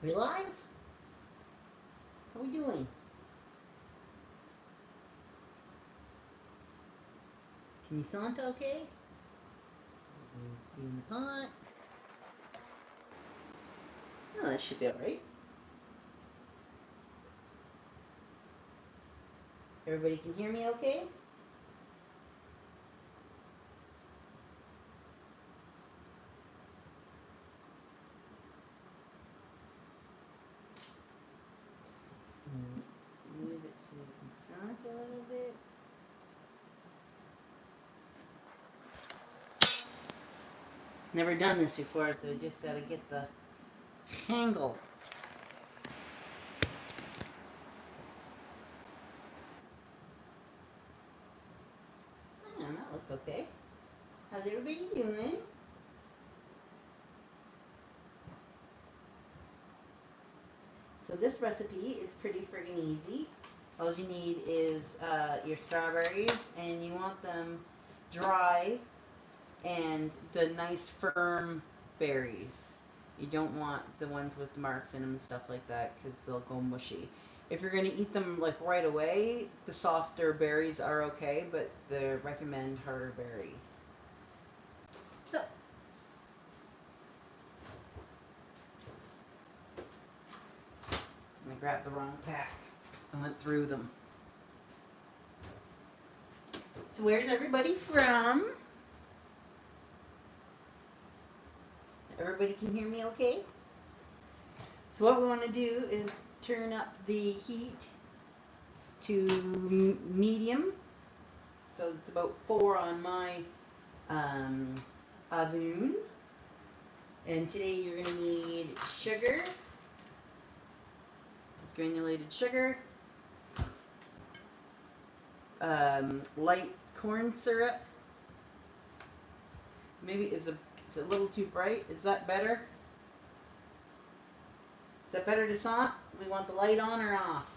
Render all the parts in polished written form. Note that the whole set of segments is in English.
We live? How we doing? Can you Santa okay? See in the pot. Oh, that should be alright. Everybody can hear me okay? Move it so you can Santa a little bit. Never done this before, so just gotta get the angle. That looks okay. How's everybody doing? So this recipe is pretty friggin' easy. All you need is your strawberries, and you want them dry and the nice firm berries. You don't want the ones with the marks in them and stuff like that because they'll go mushy. If you're going to eat them like right away, the softer berries are okay, but they recommend harder berries. So, I grabbed the wrong pack. I went through them. So where's everybody from? Everybody can hear me okay? So what we want to do is turn up the heat to medium. So it's about 4 on my oven. And today you're going to need sugar, just granulated sugar, light corn syrup. Maybe it's a little too bright. Is that better? Is that better to Sant? We want the light on or off?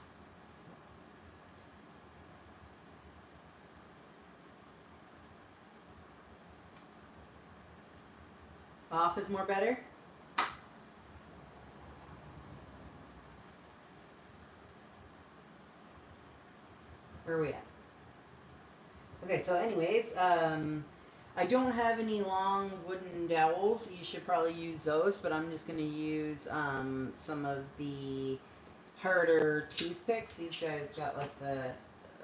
Off is more better? Where are we at? Okay, so anyways, I don't have any long wooden dowels. You should probably use those, but I'm just going to use some of the harder toothpicks. These guys got like a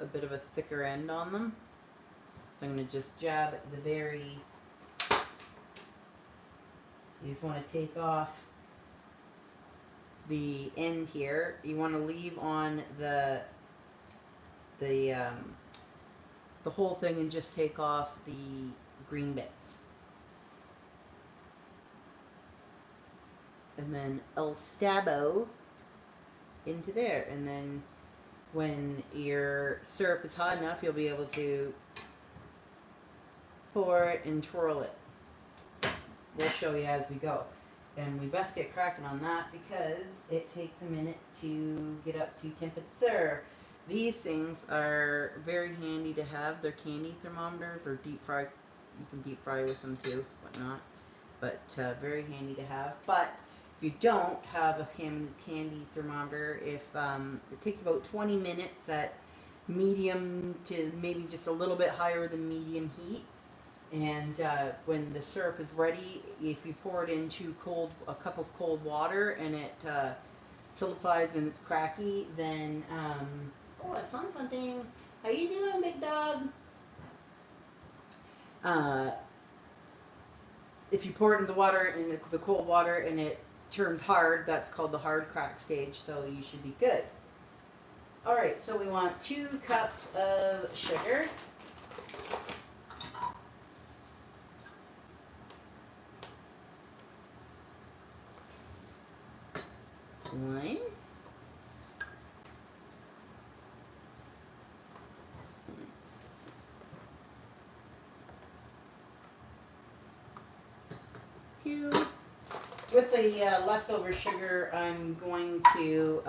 bit of a thicker end on them. So I'm going to just jab the very... You just want to take off the end here. You want to leave on the whole thing and just take off the green bits. And then El Stabo into there. And then when your syrup is hot enough, you'll be able to pour it and twirl it. We'll show you as we go. And we best get cracking on that because it takes a minute to get up to temperature. These things are very handy to have. They're candy thermometers or deep fry. You can deep fry with them too, whatnot. But very handy to have. But if you don't have a candy thermometer, if it takes about 20 minutes at medium to maybe just a little bit higher than medium heat. And when the syrup is ready, if you pour it into a cup of cold water and it solidifies and it's cracky, then oh, I saw something. How you doing, big dog? If you pour it in the water and the cold water and it turns hard, that's called the hard crack stage. So you should be good. All right. So we want 2 cups of sugar. One. 2. With the leftover sugar, I'm going to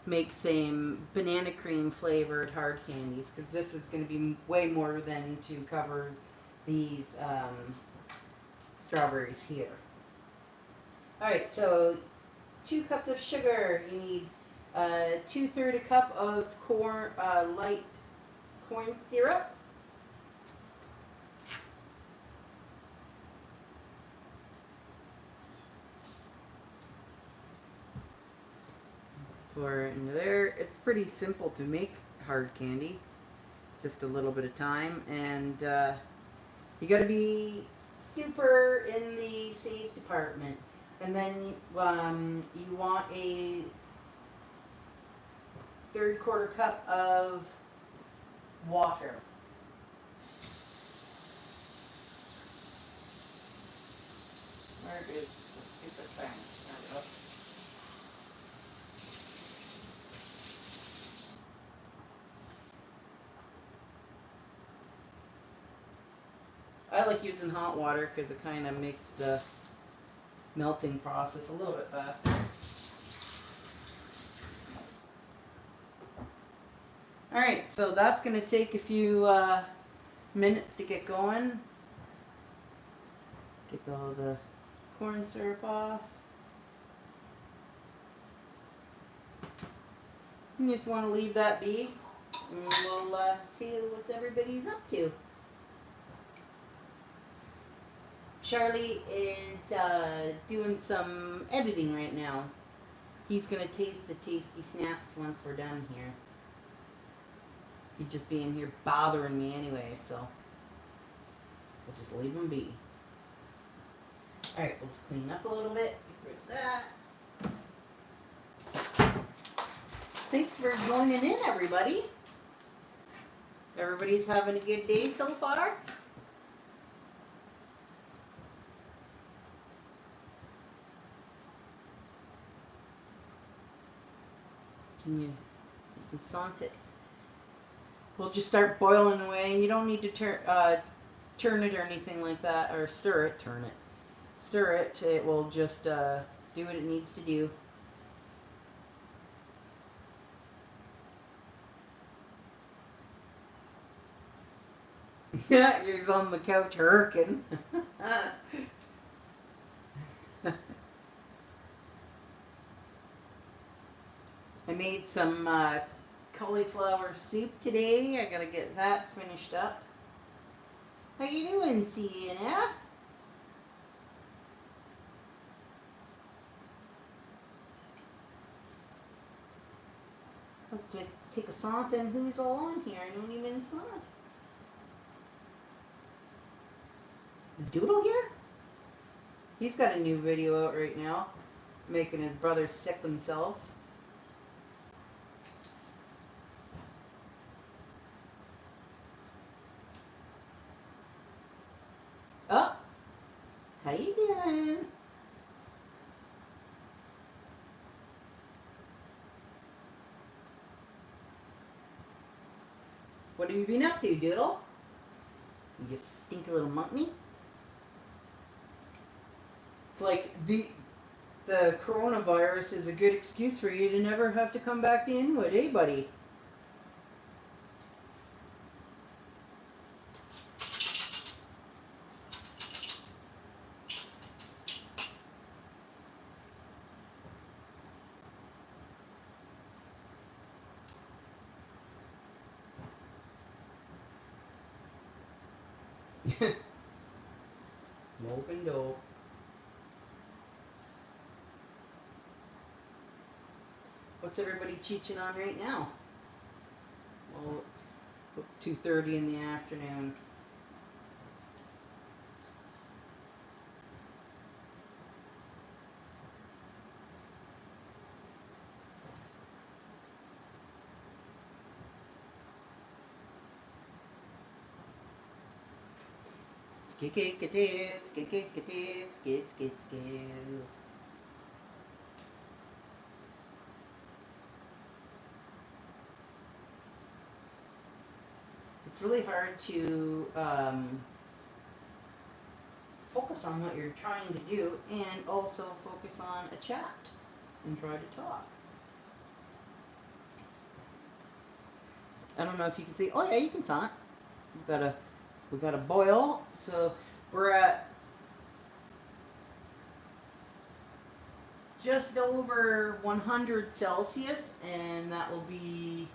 make some banana cream flavored hard candies because this is going to be way more than to cover these strawberries here. Alright, so 2 cups of sugar. You need 2/3 a cup of corn, light corn syrup. Pour it into there. It's pretty simple to make hard candy. It's just a little bit of time, and you got to be super in the safe department. And then you want a 3/4 cup of water. Where is the stupid thing? There we go. I like using hot water because it kind of makes the melting process a little bit faster. Alright, so that's going to take a few minutes to get going. Get all the corn syrup off. You just want to leave that be, and we'll see what everybody's up to. Charlie is doing some editing right now. He's going to taste the tasty snaps once we're done here. He'd just be in here bothering me anyway, so we'll just leave him be. Alright, let's clean up a little bit. Get rid of that. Thanks for joining in, everybody. Everybody's having a good day so far? You can saunt it. We'll just start boiling away, and you don't need to turn it or anything like that, or stir it. Stir it. It will just do what it needs to do. Yeah, you're on the couch hurking. I made some cauliflower soup today. I gotta get that finished up. How you doing, CNS? Let's take a saunt and who's all on here. I don't even saunt. Is Doodle here? He's got a new video out right now, making his brothers sick themselves. Oh, how you doing? What have you been up to, Doodle? You stinky little monkey. It's like the coronavirus is a good excuse for you to never have to come back to Inwood, eh, buddy? Smoking dope. What's everybody cheeching on right now? Well, 2:30 in the afternoon. Skid. It's really hard to focus on what you're trying to do and also focus on a chat and try to talk. I don't know if you can see. Oh yeah, you can saw it. We got a boil. So we're at just over 100 Celsius, and that will be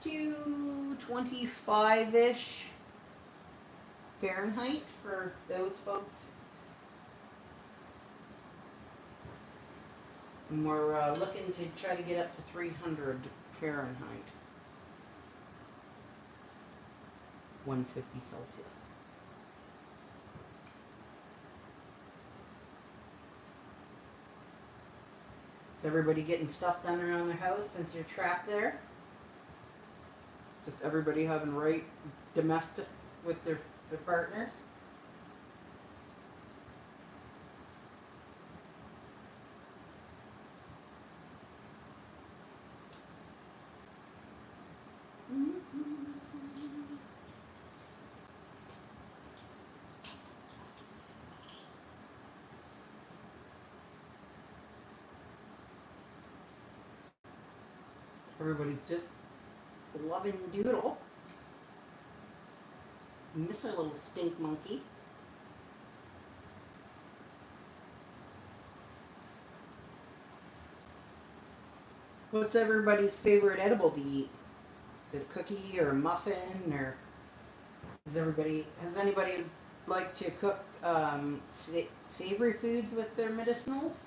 225-ish Fahrenheit for those folks. And we're looking to try to get up to 300 Fahrenheit. 150 Celsius. Is everybody getting stuff done around their house since you're trapped there? Just everybody having right domestics with their partners? Everybody's just loving Doodle. Miss our little stink monkey. What's everybody's favorite edible to eat? Is it a cookie or a muffin, or has anybody like to cook savory foods with their medicinals?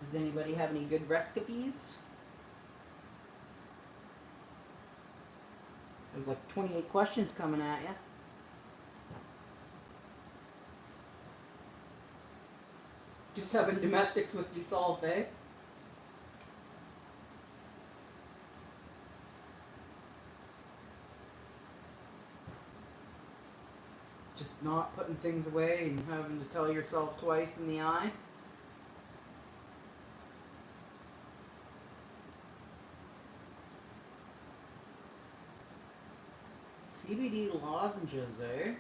Does anybody have any good recipes? There's like 28 questions coming at you. Just having domestics with yourself, eh? Just not putting things away and having to tell yourself twice in the eye. CBD lozenges, eh?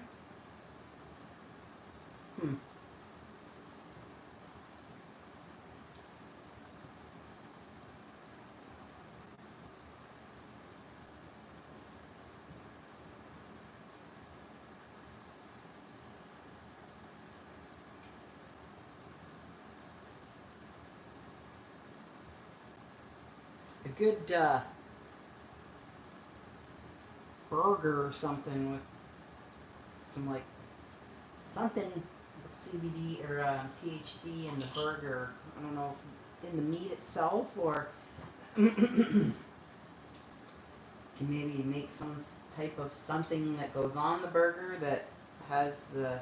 A good burger or something with some like something with CBD or THC in the burger. I don't know if in the meat itself, or can maybe make some type of something that goes on the burger that has the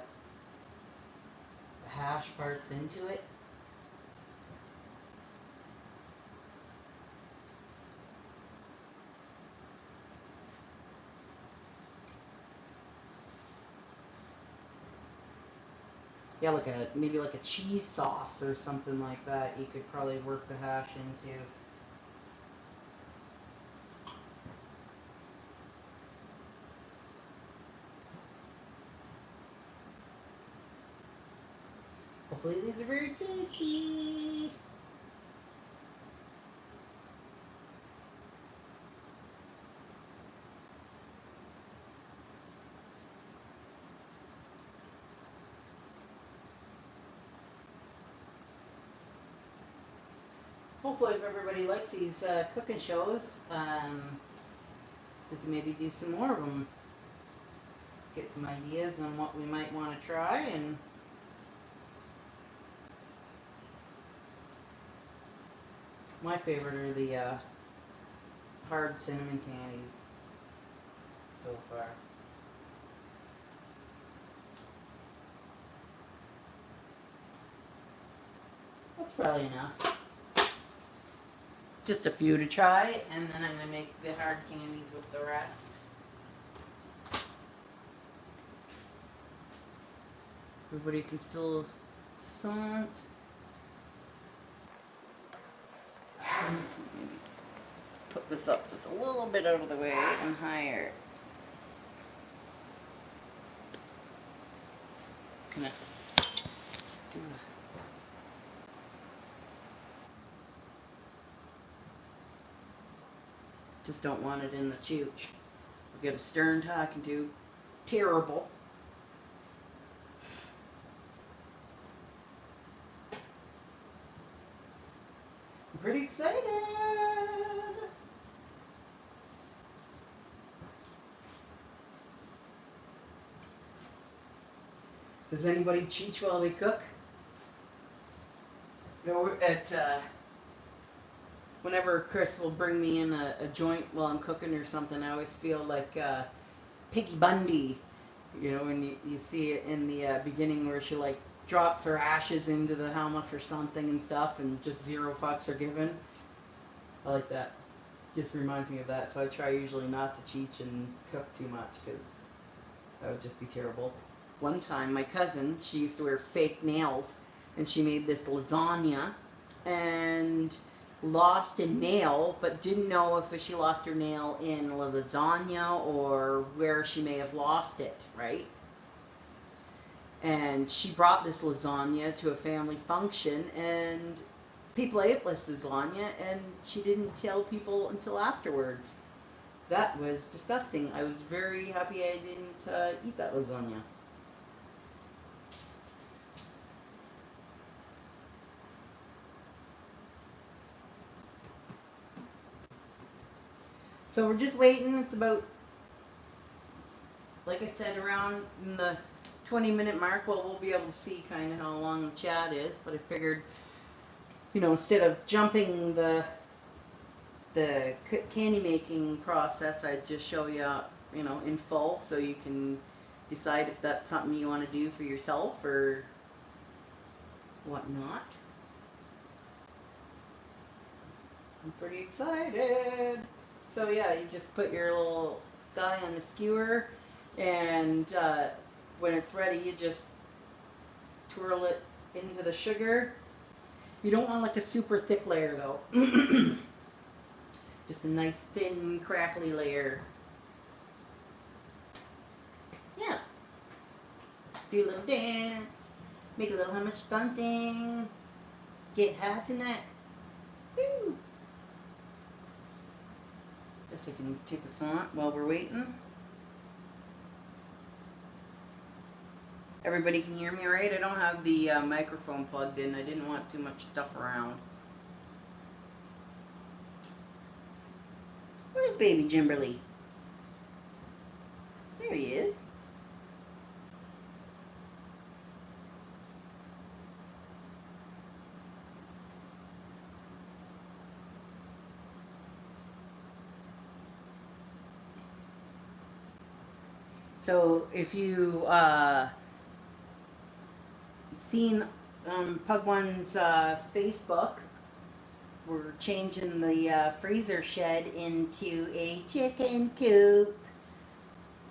hash parts into it. Yeah, maybe like a cheese sauce or something like that. You could probably work the hash into. Hopefully these are very tasty. Hopefully, if everybody likes these cooking shows, we can maybe do some more of them. Get some ideas on what we might want to try, and my favorite are the hard cinnamon candies so far. That's probably enough. Just a few to try, and then I'm going to make the hard candies with the rest. Everybody can still sunt. Maybe put this up just a little bit out of the way and higher. It's gonna do just don't want it in the chooch. We got a stern talking to. Terrible. pretty excited. Does anybody cheat while they cook? You know, whenever Chris will bring me in a joint while I'm cooking or something, I always feel like Piggy Bundy. You know, when you see it in the beginning where she like drops her ashes into the hammock or something and stuff, and just 0 fucks are given. I like that. Just reminds me of that. So I try usually not to cheat and cook too much because that would just be terrible. One time, my cousin, she used to wear fake nails, and she made this lasagna, and lost a nail, but didn't know if she lost her nail in the lasagna or where she may have lost it, right? And she brought this lasagna to a family function, and people ate this lasagna, and she didn't tell people until afterwards. That was disgusting. I was very happy I didn't eat that lasagna. So we're just waiting. It's about, like I said, around in the 20-minute mark. Well, we'll be able to see kind of how long the chat is. But I figured, you know, instead of jumping the candy making process, I'd just show you, you know, in full, so you can decide if that's something you want to do for yourself or whatnot. I'm pretty excited. So yeah, you just put your little guy on the skewer, and when it's ready, you just twirl it into the sugar. You don't want like a super thick layer though. Just a nice thin crackly layer. Yeah. Do a little dance. Make a little how much something. Get high tonight. Woo. Guess I can take a song while we're waiting. Everybody can hear me all right? I don't have the microphone plugged in. I didn't want too much stuff around. Where's baby Jimberly? There he is. So if you seen Pug One's Facebook, we're changing the freezer shed into a chicken coop.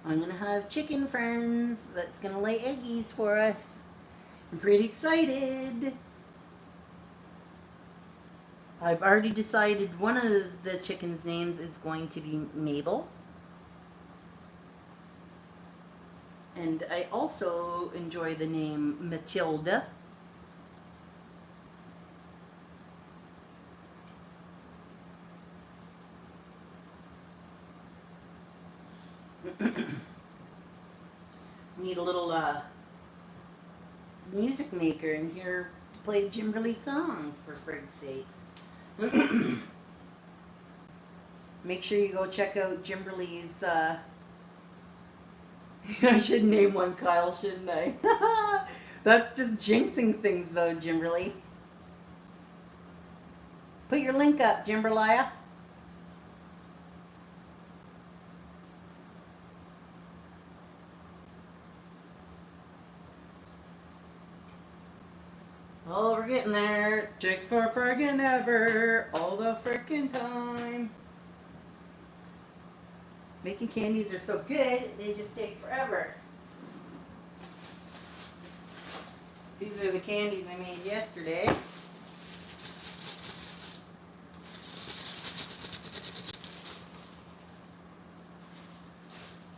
I'm gonna have chicken friends that's gonna lay eggies for us. I'm pretty excited. I've already decided one of the chicken's names is going to be Mabel. And I also enjoy the name Matilda. Need a little music maker in here to play Jimberly songs, for frig's sakes. Make sure you go check out Jimberly's I should name one Kyle, shouldn't I? That's just jinxing things though, Jimberly. Put your link up, Jimberlia. Oh, we're getting there. Takes for friggin' ever, all the frickin' time. Making candies are so good, they just take forever. These are the candies I made yesterday.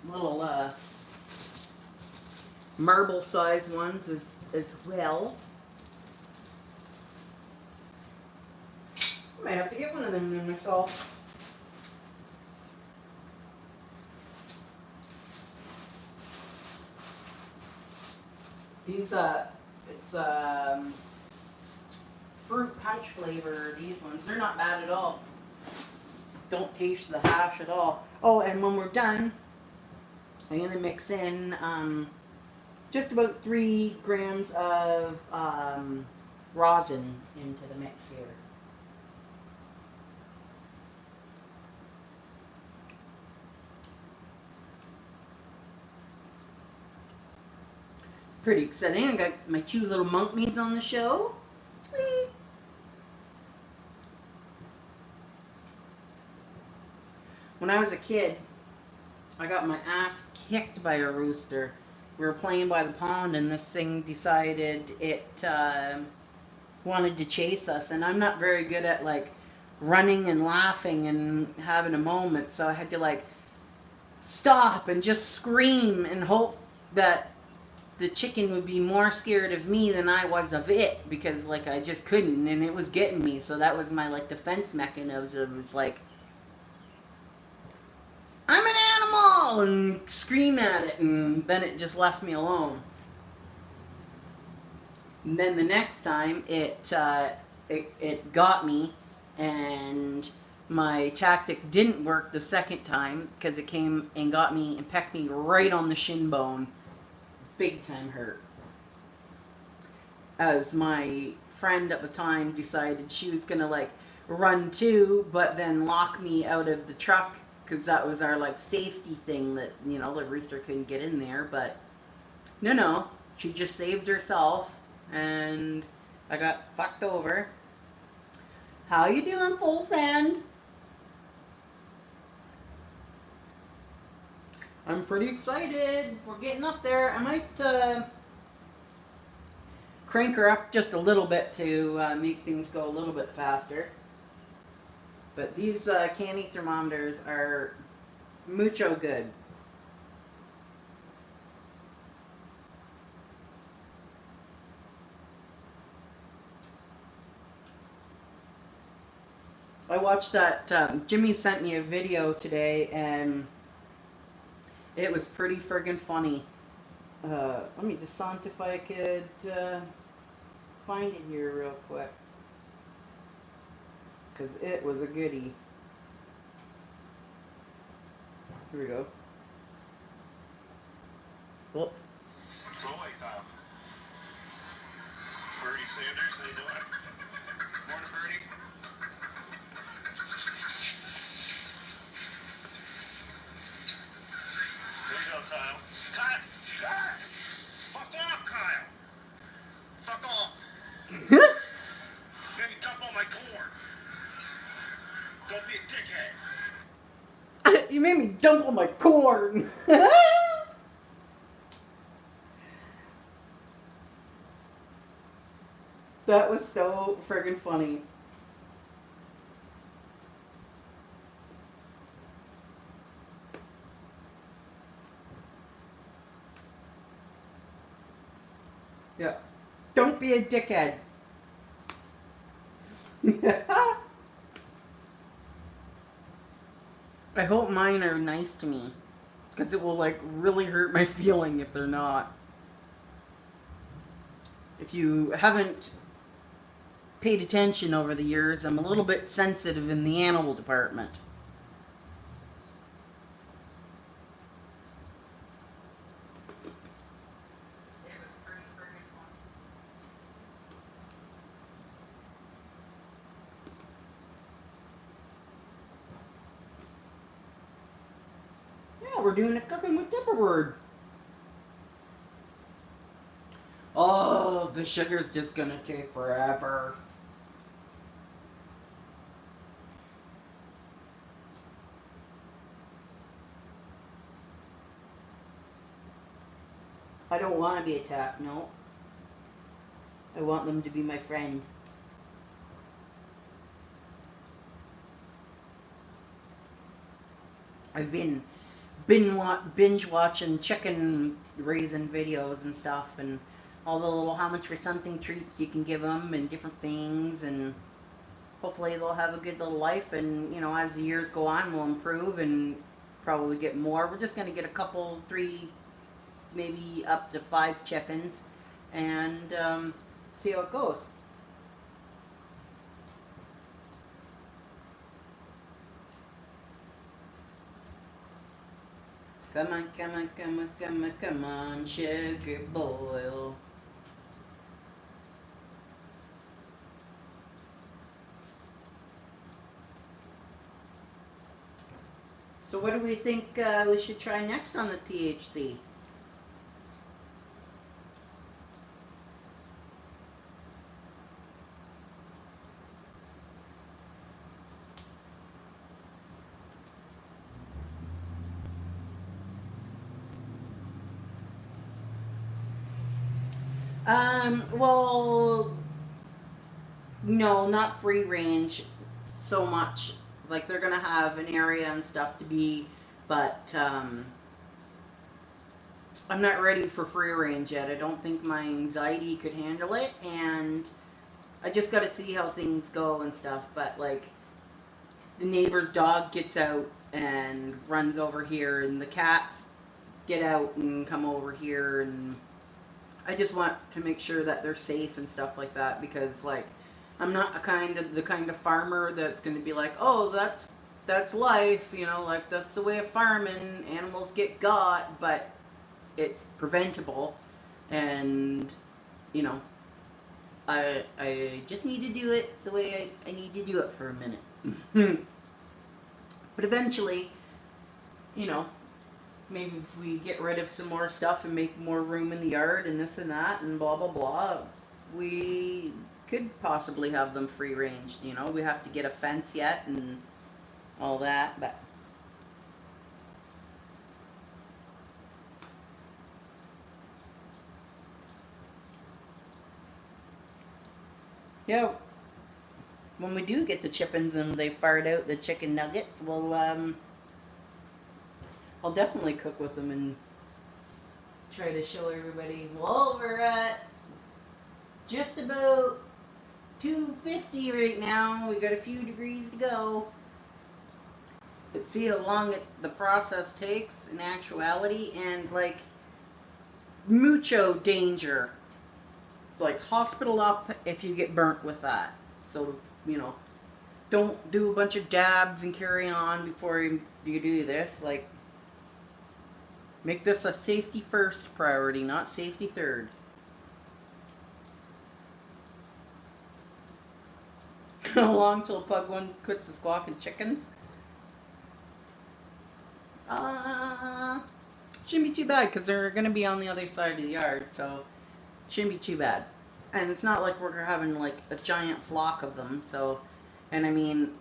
Little marble size ones as well. I might have to get one of them myself. These it's fruit punch flavor, these ones. They're not bad at all. Don't taste the hash at all. Oh, and when we're done, I'm going to mix in just about 3 grams of rosin into the mix here. It's pretty exciting. I got my 2 little monkeys on the show. Sweet. When I was a kid, I got my ass kicked by a rooster. We were playing by the pond and this thing decided it wanted to chase us. And I'm not very good at like running and laughing and having a moment. So I had to like stop and just scream and hope that the chicken would be more scared of me than I was of it. Because like I just couldn't and it was getting me. So that was my like defense mechanism. It's like, I'm an animal! And scream at it, and then it just left me alone. And then the next time, it got me, and my tactic didn't work the second time, because it came and got me and pecked me right on the shin bone. Big time hurt. As my friend at the time decided she was gonna like run too, but then lock me out of the truck, because that was our like safety thing that, you know, the rooster couldn't get in there. But no, she just saved herself and I got fucked over. How you doing, Full Send? I'm pretty excited. We're getting up there. I might crank her up just a little bit to make things go a little bit faster. But these candy thermometers are mucho good. I watched that, Jimmy sent me a video today and it was pretty friggin' funny. Let me just see if I could find it here real quick. Because it was a goodie. Here we go. Whoops. Oh, wait, Kyle. Bernie Sanders, how you doing? Morning, Bernie. There you go, Kyle. Kyle! Kyle! Fuck off, Kyle! Fuck off! Maybe dump on my corn. Don't be a dickhead. You made me dump on my corn. That was so friggin' funny. Yeah. Don't be a dickhead. I hope mine are nice to me, because it will like really hurt my feeling if they're not. If you haven't paid attention over the years, I'm a little bit sensitive in the animal department. It was pretty friggin' fun. Yeah, we're doing a cooking with Dipperword. Oh, the sugar's just gonna take forever. I don't want to be attacked, no. I want them to be my friend. I've been binge watching chicken raising videos and stuff, and all the little how much for something treats you can give them and different things, and hopefully they'll have a good little life, and you know, as the years go on we'll improve and probably get more. We're just going to get a couple, 3, maybe up to 5 chickens and see how it goes. Come on, come on, come on, come on, come on, sugar boil. So what do we think we should try next on the THC? Well, no, not free range so much. Like they're gonna have an area and stuff to be, but I'm not ready for free range yet. I don't think my anxiety could handle it, and I just got to see how things go and stuff. But like the neighbor's dog gets out and runs over here, and the cats get out and come over here, and I just want to make sure that they're safe and stuff like that, because like I'm not the kind of farmer that's going to be like, oh, that's life, you know, like that's the way of farming. Animals get got, but it's preventable, and you know, I just need to do it the way I need to do it for a minute. But eventually, you know, maybe if we get rid of some more stuff and make more room in the yard and this and that and blah blah blah, we could possibly have them free ranged. You know, we have to get a fence yet and all that, but yeah, when we do get the chickens and they fired out the chicken nuggets, we'll I'll definitely cook with them and try to show everybody. Well, we're at just about 250 right now. We got a few degrees to go. But see how long the process takes in actuality, and like mucho danger. Like hospital up if you get burnt with that. So, you know, don't do a bunch of dabs and carry on before you do this. Like, make this a safety first priority, not safety third. How long till Pug One quits the squawking chickens? Shouldn't be too bad because they're going to be on the other side of the yard, so shouldn't be too bad. And it's not like we're having like a giant flock of them, so, and I mean,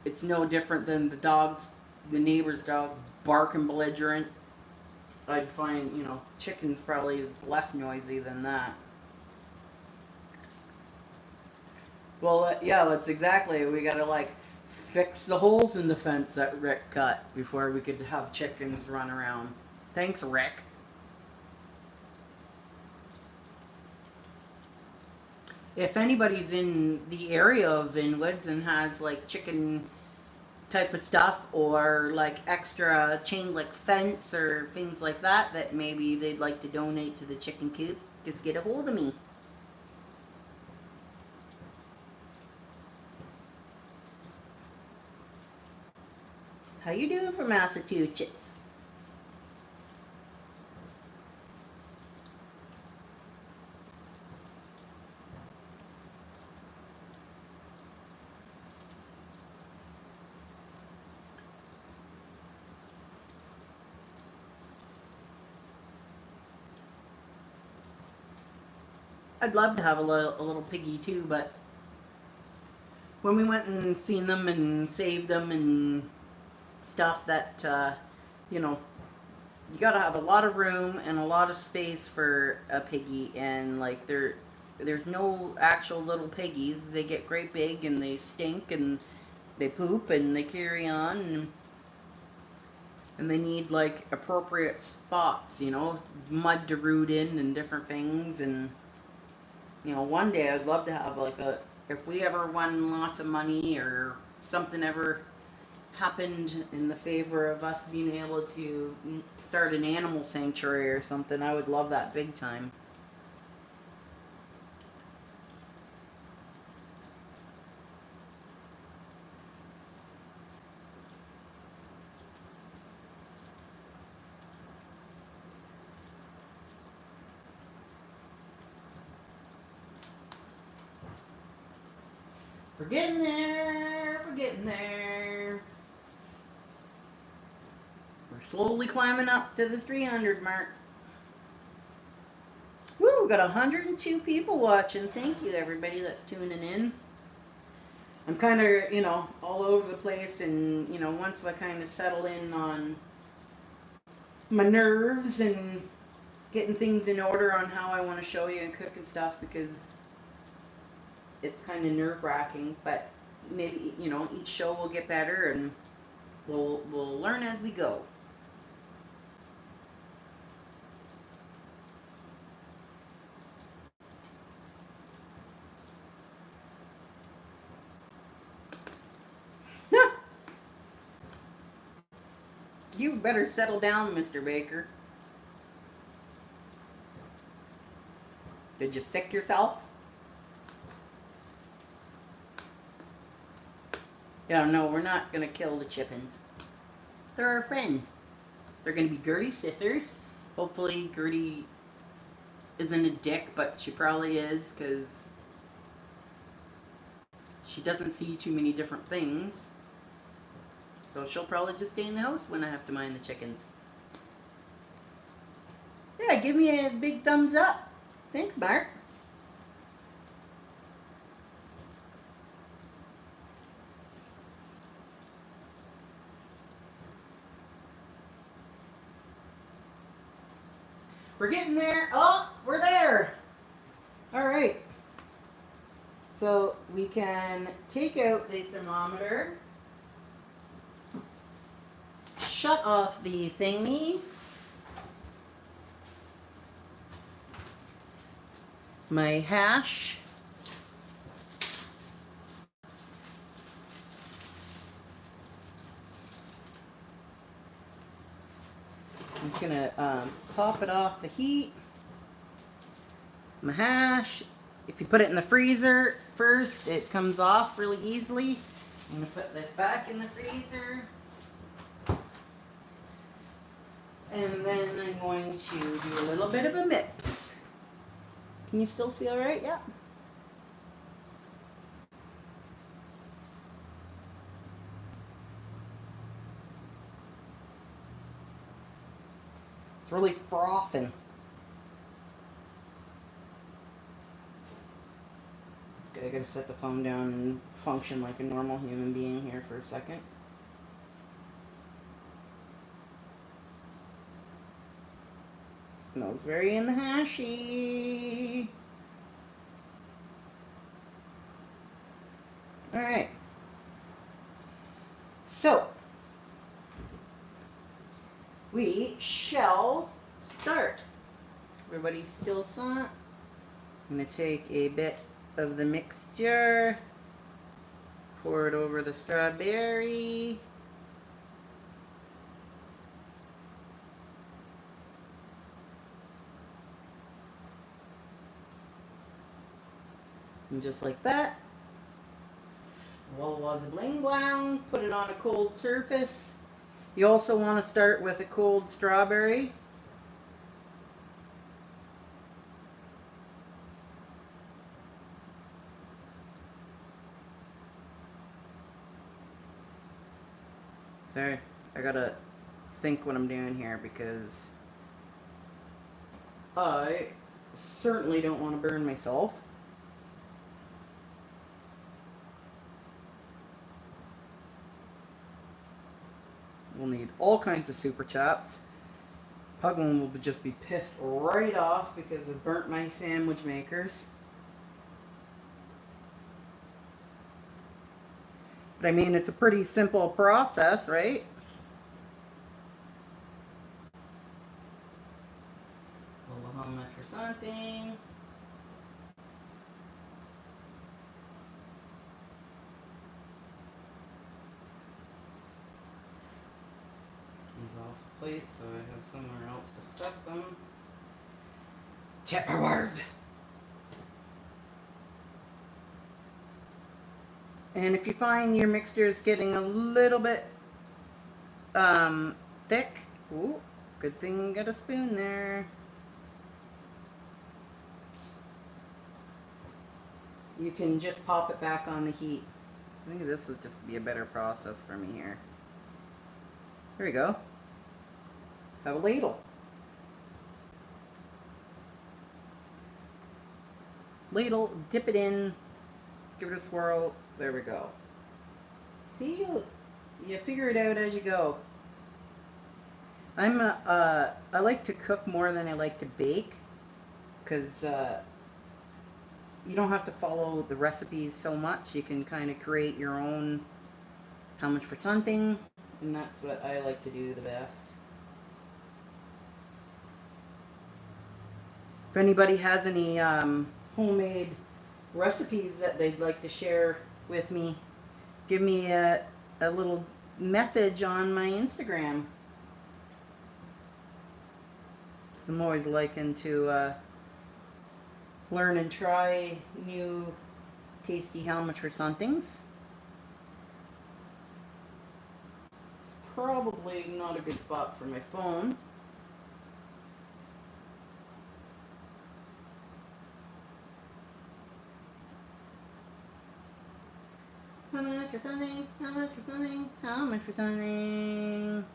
it's no different than the neighbor's dog barking belligerent. I'd find, you know, chickens probably is less noisy than that. Well, yeah, that's exactly. We gotta like fix the holes in the fence that Rick cut before we could have chickens run around. Thanks, Rick. If anybody's in the area of Inwoods and has like chicken type of stuff or like extra chain link fence or things like that that maybe they'd like to donate to the chicken coop, just get a hold of me. How you doing for Massachusetts? I'd love to have a little piggy too, but when we went and seen them and saved them and stuff, that you know, you gotta have a lot of room and a lot of space for a piggy, and like there's no actual little piggies. They get great big and they stink and they poop and they carry on, and they need like appropriate spots, you know, mud to root in and different things. And you know, one day I'd love to have like if we ever won lots of money or something ever happened in the favor of us being able to start an animal sanctuary or something, I would love that big time. We're getting there. We're getting there. We're slowly climbing up to the 300 mark. Woo, we got 102 people watching. Thank you, everybody that's tuning in. I'm kind of, all over the place, and, once I kind of settle in on my nerves and getting things in order on how I want to show you and cook and stuff, because it's kind of nerve-wracking, but maybe, each show will get better, and we'll learn as we go. You better settle down, Mr. Baker. Did you sick yourself? Yeah, no, we're not gonna kill the chickens. They're our friends. They're gonna be Gertie's sisters. Hopefully Gertie isn't a dick, but she probably is, because she doesn't see too many different things. So she'll probably just stay in the house when I have to mind the chickens. Yeah, give me a big thumbs up. Thanks, Bart. We're getting there. Oh, we're there. All right. So we can take out the thermometer, shut off the thingy, my hash, I'm just gonna pop it off the heat. My hash, if you put it in the freezer first, it comes off really easily. I'm gonna put this back in the freezer. And then I'm going to do a little bit of a mix. Can you still see all right? Yeah. It's really frothing. Okay, I gotta set the phone down and function like a normal human being here for a second. Smells very in the hashy. All right. So we shall start. Everybody still saw it? I'm gonna take a bit of the mixture, pour it over the strawberry. And just like that. Well, was a bling blang. Put it on a cold surface. You also want to start with a cold strawberry. Sorry, I gotta think what I'm doing here, because I certainly don't want to burn myself. We'll need all kinds of super chops. Pugman will just be pissed right off because I've burnt my sandwich makers. But I mean, it's a pretty simple process, right? Oklahoma for something. These off the plate so I have somewhere else to set them. Check my words. And if you find your mixture is getting a little bit thick, ooh, good thing you got a spoon there. you can just pop it back on the heat. I think this would just be a better process for me here. There we go. Have a ladle. Ladle, dip it in, give it a swirl. There we go. See, you figure it out as you go. I like to cook more than I like to bake, because you don't have to follow the recipes so much. You can kind of create your own how much for something, and that's what I like to do the best. If anybody has any homemade recipes that they'd like to share with me, give me a little message on my Instagram. So I'm always liking to learn and try new tasty how much for somethings. It's probably not a good spot for my phone. How much for something? How much for something? How much for something?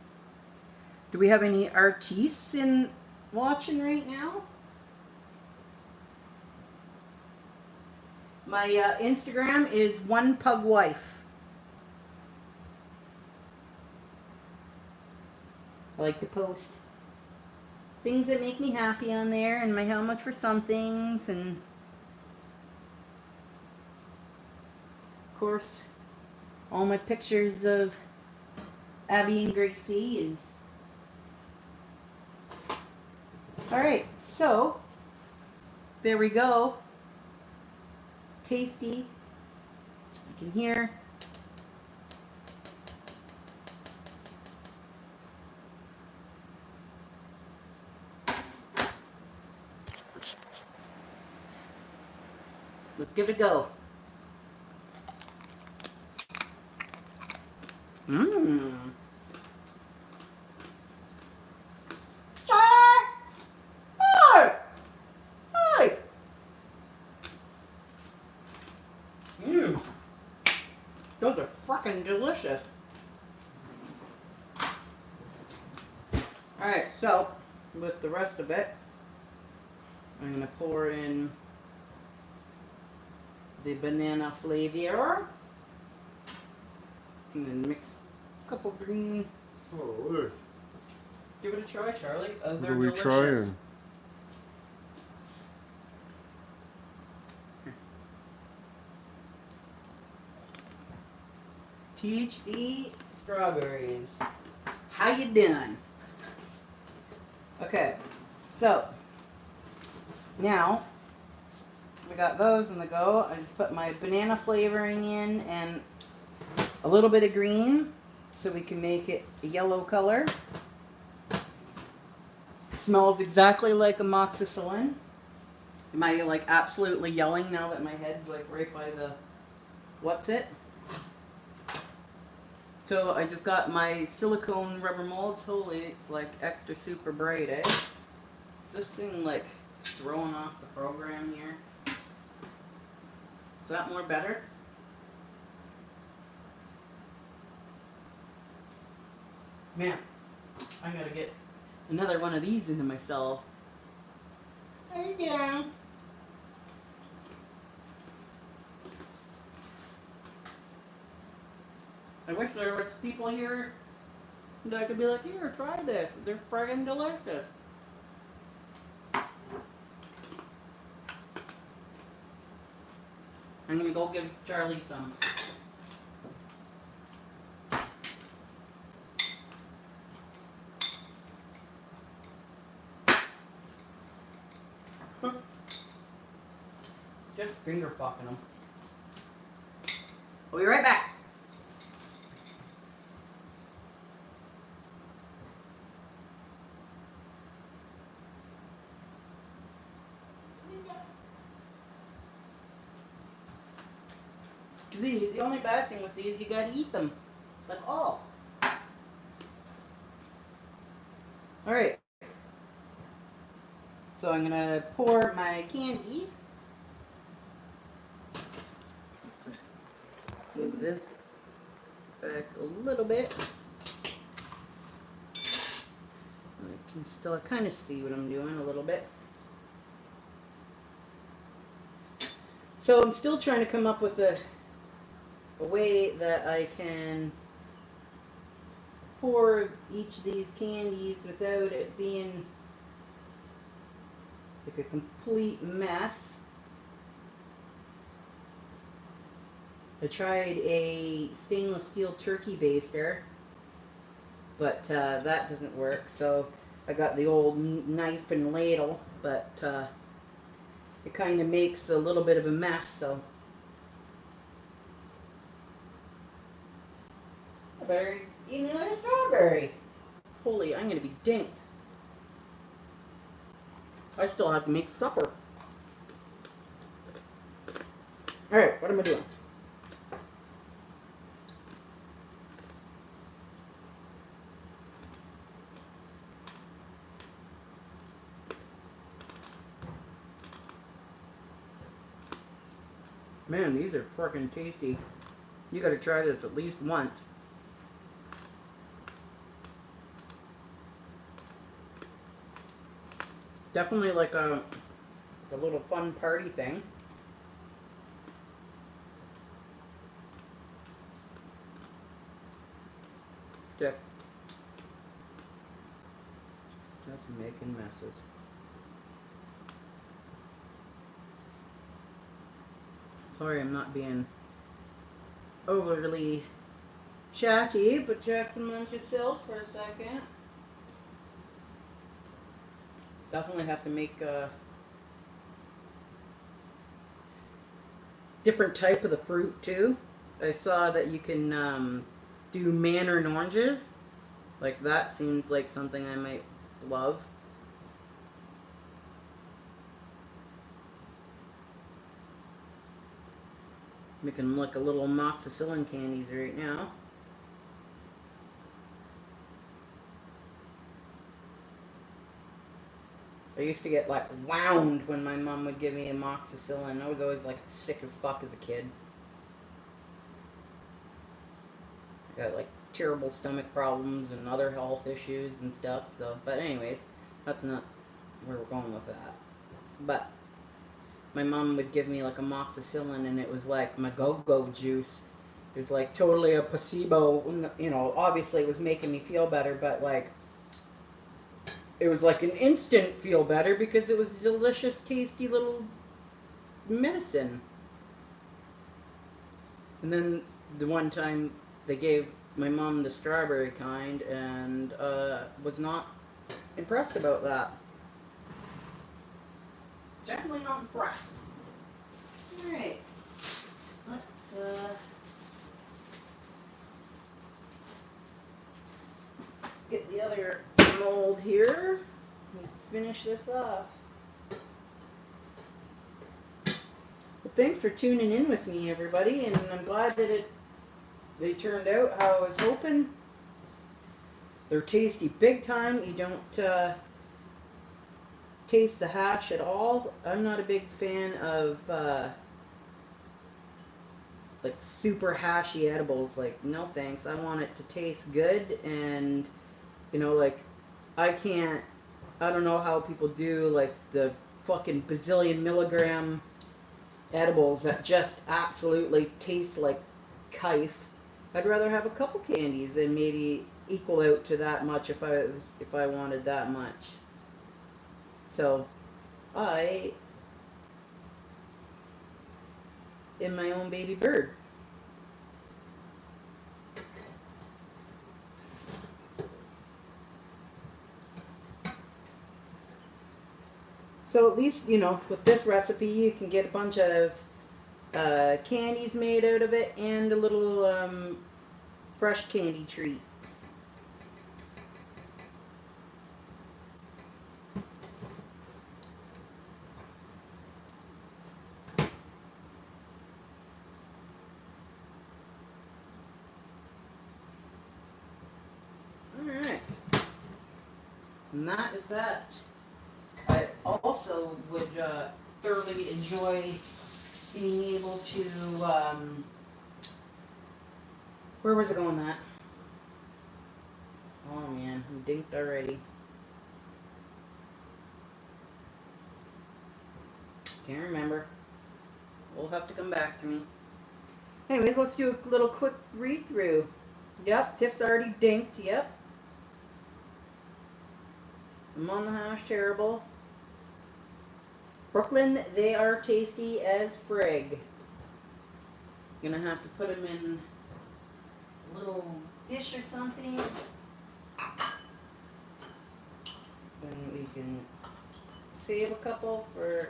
Do we have any artists in watching right now? My Instagram is onepugwife. I like to post things that make me happy on there, and my how much for somethings, and of course all my pictures of Abby and Gracie. And all right, so there we go. Tasty. You can hear. Let's give it a go. Mmm. Mmm. Those are fucking delicious. Alright, so with the rest of it, I'm going to pour in the banana flavor. And then mix a couple green. Oh, Give it a try, Charlie. Oh, what they're are we delicious. trying? THC strawberries. How you doing? Okay, so now we got those in the go. I just put my banana flavoring in and a little bit of green so we can make it a yellow color. Smells exactly like amoxicillin. Am I like absolutely yelling now that my head's like right by the what's it? So I just got my silicone rubber molds. Holy, it's like extra super bright, eh? Is this thing like throwing off the program here? Is that more better? Man, I gotta get another one of these into myself. Hey, yeah. I wish there was people here that I could be like, here, try this. They're friggin' delicious. I'm gonna go give Charlie some. Just finger fucking them. We'll be right back. See, the only bad thing with these, you gotta eat them. Like all. Alright. So I'm gonna pour my candies. Move this back a little bit. I can still kind of see what I'm doing a little bit. So I'm still trying to come up with a way that I can pour each of these candies without it being like a complete mess. I tried a stainless steel turkey baster, but that doesn't work, so I got the old knife and ladle, but it kind of makes a little bit of a mess, so I better eat another strawberry. Holy, I'm gonna be dinked. I still have to make supper. Alright, what am I doing? Man, these are freaking tasty. You gotta try this at least once. Definitely like a little fun party thing. Just making messes. Sorry, I'm not being overly chatty, but check amongst yourselves for a second. Definitely have to make a different type of the fruit too. I saw that you can do mandarin oranges. Like that seems like something I might love. Making like a little amoxicillin candies right now. I used to get like wound when my mom would give me amoxicillin. I was always like sick as fuck as a kid. I got like terrible stomach problems and other health issues and stuff though. But anyways, that's not where we're going with that. But my mom would give me like amoxicillin and it was like my go-go juice. It was like totally a placebo, you know, obviously it was making me feel better, but like it was like an instant feel better because it was a delicious, tasty little medicine. And then the one time they gave my mom the strawberry kind and was not impressed about that. Definitely not impressed. Alright. Let's get the other mold here and finish this off. Well, thanks for tuning in with me, everybody, and I'm glad that they turned out how I was hoping. They're tasty big time. You don't taste the hash at all. I'm not a big fan of like super hashy edibles. Like, no thanks. I want it to taste good, and you know, like I don't know how people do like the fucking bazillion milligram edibles that just absolutely taste like kife. I'd rather have a couple candies and maybe equal out to that much if I wanted that much. So I am my own baby bird. So at least, you know, with this recipe you can get a bunch of candies made out of it and a little fresh candy treat. Alright. And that is that. I also would thoroughly enjoy being able to Where was it going that? Oh man, who dinked already? Can't remember. Will have to come back to me. Anyways, let's do a little quick read through. Yep, Tiff's already dinked. Yep. I'm on the hash. Terrible. Brooklyn, they are tasty as frig. Gonna have to put them in a little dish or something. Then we can save a couple for.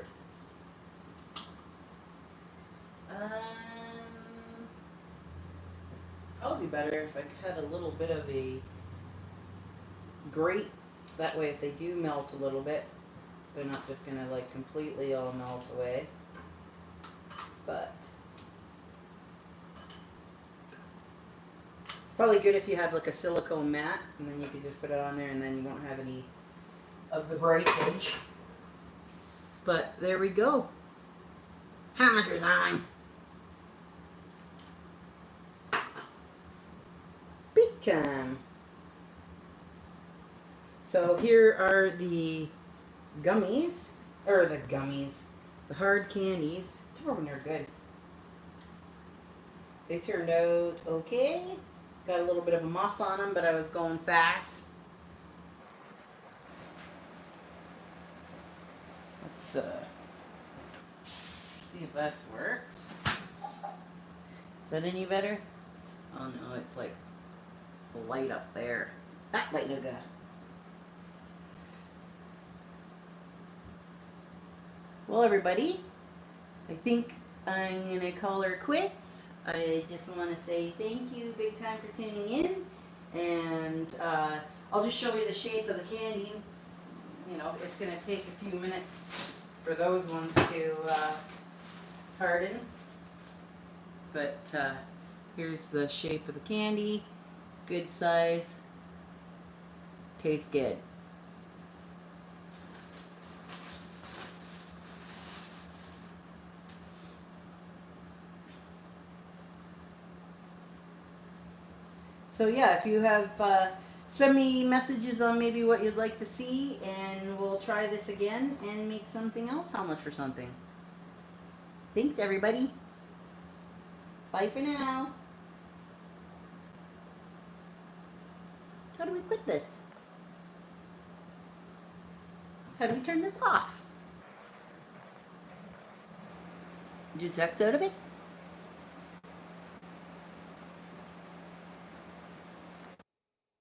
Probably be better if I had a little bit of a grate. That way, if they do melt a little bit, they're not just gonna like completely all melt away. But it's probably good if you had like a silicone mat, and then you could just put it on there, and then you won't have any of the breakage. But there we go. Hammer time. Big time. So here are the gummies, the hard candies. Oh, they're good. They turned out okay. Got a little bit of a moss on them, but I was going fast. Let's see if this works. Is that any better? Oh no, it's like a light up there. That light no good. Well, everybody, I think I'm going to call her quits. I just want to say thank you big time for tuning in. And I'll just show you the shape of the candy. You know, it's going to take a few minutes for those ones to harden. But here's the shape of the candy. Good size. Tastes good. So yeah, if you have, send me messages on maybe what you'd like to see, and we'll try this again and make something else. How much for something? Thanks, everybody. Bye for now. How do we quit this? How do we turn this off? Do sex out of it?